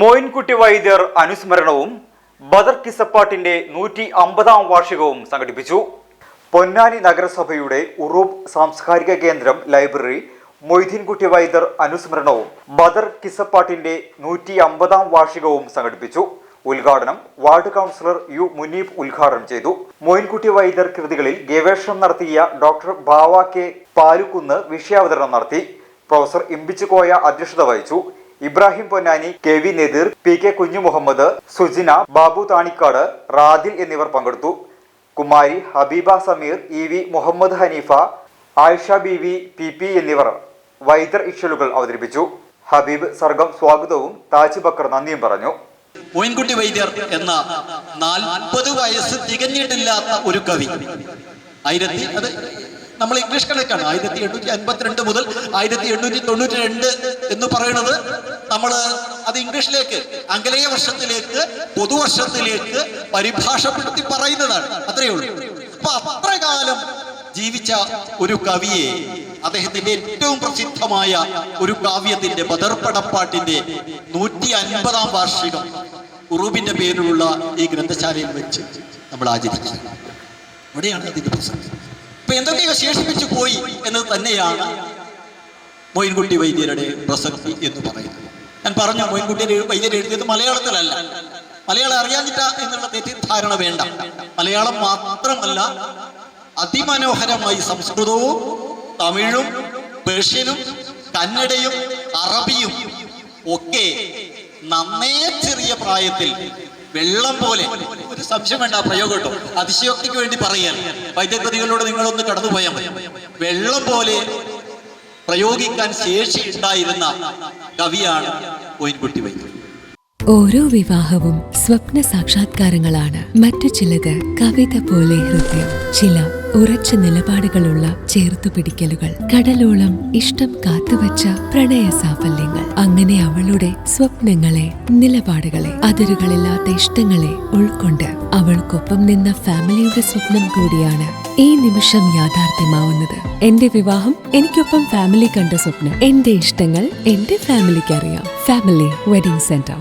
മോയിൻകുട്ടി വൈദ്യർ അനുസ്മരണവും ബദർ കിസ്സപ്പാട്ടിന്റെ 150-ാം വാർഷികവും സംഘടിപ്പിച്ചു. പൊന്നാനി നഗരസഭയുടെ ഉറൂബ് സാംസ്കാരിക കേന്ദ്രം ലൈബ്രറി മൊയ്തീൻകുട്ടി വൈദ്യർ അനുസ്മരണവും ബദർ കിസ്സപ്പാട്ടിന്റെ 150-ാം വാർഷികവും സംഘടിപ്പിച്ചു. ഉദ്ഘാടനം വാർഡ് കൗൺസിലർ യു മുനീബ് ഉദ്ഘാടനം ചെയ്തു. മോയിൻകുട്ടി വൈദ്യർ കൃതികളിൽ ഗവേഷണം നടത്തിയ ഡോക്ടർ ബാവ കെ പാലുക്കുന്ന് വിഷയാവതരണം നടത്തി. പ്രൊഫസർ ഇമ്പിച്ചുകോയ അധ്യക്ഷത വഹിച്ചു. Ibrahim Ponnani, K V Nadeer, P K Kunjumuhammad, Sujina, Babu Thanikkad, Radil എന്നിവർ പങ്കെടുത്തു. Kumari Habeeba Sameer, E V Muhammad Haneefa, Ayisha Beevi, P എന്നിവർ വൈദ്യർ ഇഷലുകൾ അവതരിപ്പിച്ചു. ഹബീബ് സർഗം സ്വാഗതവും താജ് ബക്കർ നന്ദിയും പറഞ്ഞു. മോയിൻകുട്ടി വൈദ്യർ എന്ന 40 വയസ്സ് തികഞ്ഞിട്ടില്ലാത്ത ഒരു കവി, അത് നമ്മൾ ഇംഗ്ലീഷ് കണക്കാണ്. 1852 മുതൽ 1892 എന്ന് പറയുന്നത് നമ്മൾ അത് ഇംഗ്ലീഷിലേക്ക്, ആംഗലേയ വർഷത്തിലേക്ക്, പൊതുവർഷത്തിലേക്ക് പരിഭാഷപ്പെടുത്തി പറയുന്നതാണ്. അത്രയേ ഉള്ളൂ. അപ്പൊ അത്ര കാലം ജീവിച്ച ഒരു കവിയെ അദ്ദേഹത്തിന്റെ ഏറ്റവും പ്രസിദ്ധമായ ഒരു കാവ്യത്തിന്റെ ബദർപടപ്പാട്ടിന്റെ 150-ാം വാർഷികം ഉറൂബിന്റെ പേരിലുള്ള ഈ ഗ്രന്ഥശാലയിൽ വെച്ച് നമ്മൾ ആചരിക്കുക. അവിടെയാണ് ഇതിന്റെ പ്രസക്തി. ഇപ്പൊ എന്തൊക്കെയോ ശേഷിപ്പിച്ചു പോയി എന്നത് തന്നെയാണ് മോയിൻകുട്ടി വൈദ്യരുടെ പ്രസക്തി എന്ന് പറയുന്നത്. ഞാൻ പറഞ്ഞു, മോയിൻകുട്ടി വൈദ്യർ എഴുതിയത് മലയാളത്തിലല്ല. മലയാളം അറിയാഞ്ഞിട്ട എന്നുള്ള തെറ്റിദ്ധാരണ വേണ്ട. മലയാളം മാത്രമല്ല, അതിമനോഹരമായി സംസ്കൃതവും തമിഴും പേർഷ്യനും കന്നഡയും അറബിയും ഒക്കെ നന്നേ ചെറിയ പ്രായത്തിൽ വെള്ളം പോലെ, ഒരു സംശയം വേണ്ട, പ്രയോഗം കേട്ടോ, അതിശയോക്തിക്ക് വേണ്ടി പറയാൻ വൈദ്യകൃതികളോട് നിങ്ങളൊന്ന് കടന്നുപോയാൽ മതി. വെള്ളം പോലെ പ്രയോഗിക്കാൻ ശേഷി ഉണ്ടായിരുന്ന കവിയാണ് മോയിൻകുട്ടി വൈദ്യർ. ഓരോ വിവാഹവും സ്വപ്ന സാക്ഷാത്കാരങ്ങളാണ്. മറ്റു ചിലത് കവിത പോലെ ഹൃദയം, ചില ഉറച്ച നിലപാടുകളുള്ള ചേർത്തുപിടിക്കലുകൾ, കടലോളം ഇഷ്ടം കാത്തുവച്ച പ്രണയ സാഫല്യങ്ങൾ. അങ്ങനെ അവളുടെ സ്വപ്നങ്ങളെ, നിലപാടുകളെ, അതിരുകളില്ലാത്ത ഇഷ്ടങ്ങളെ ഉൾക്കൊണ്ട് അവൾക്കൊപ്പം നിന്ന ഫാമിലിയുടെ സ്വപ്നം കൂടിയാണ് ഈ നിമിഷം യാഥാർത്ഥ്യമാവുന്നത്. എന്റെ വിവാഹം എനിക്കൊപ്പം ഫാമിലി കണ്ട സ്വപ്നം. എന്റെ ഇഷ്ടങ്ങൾ എന്റെ ഫാമിലിക്ക് അറിയാം. Family wedding centre.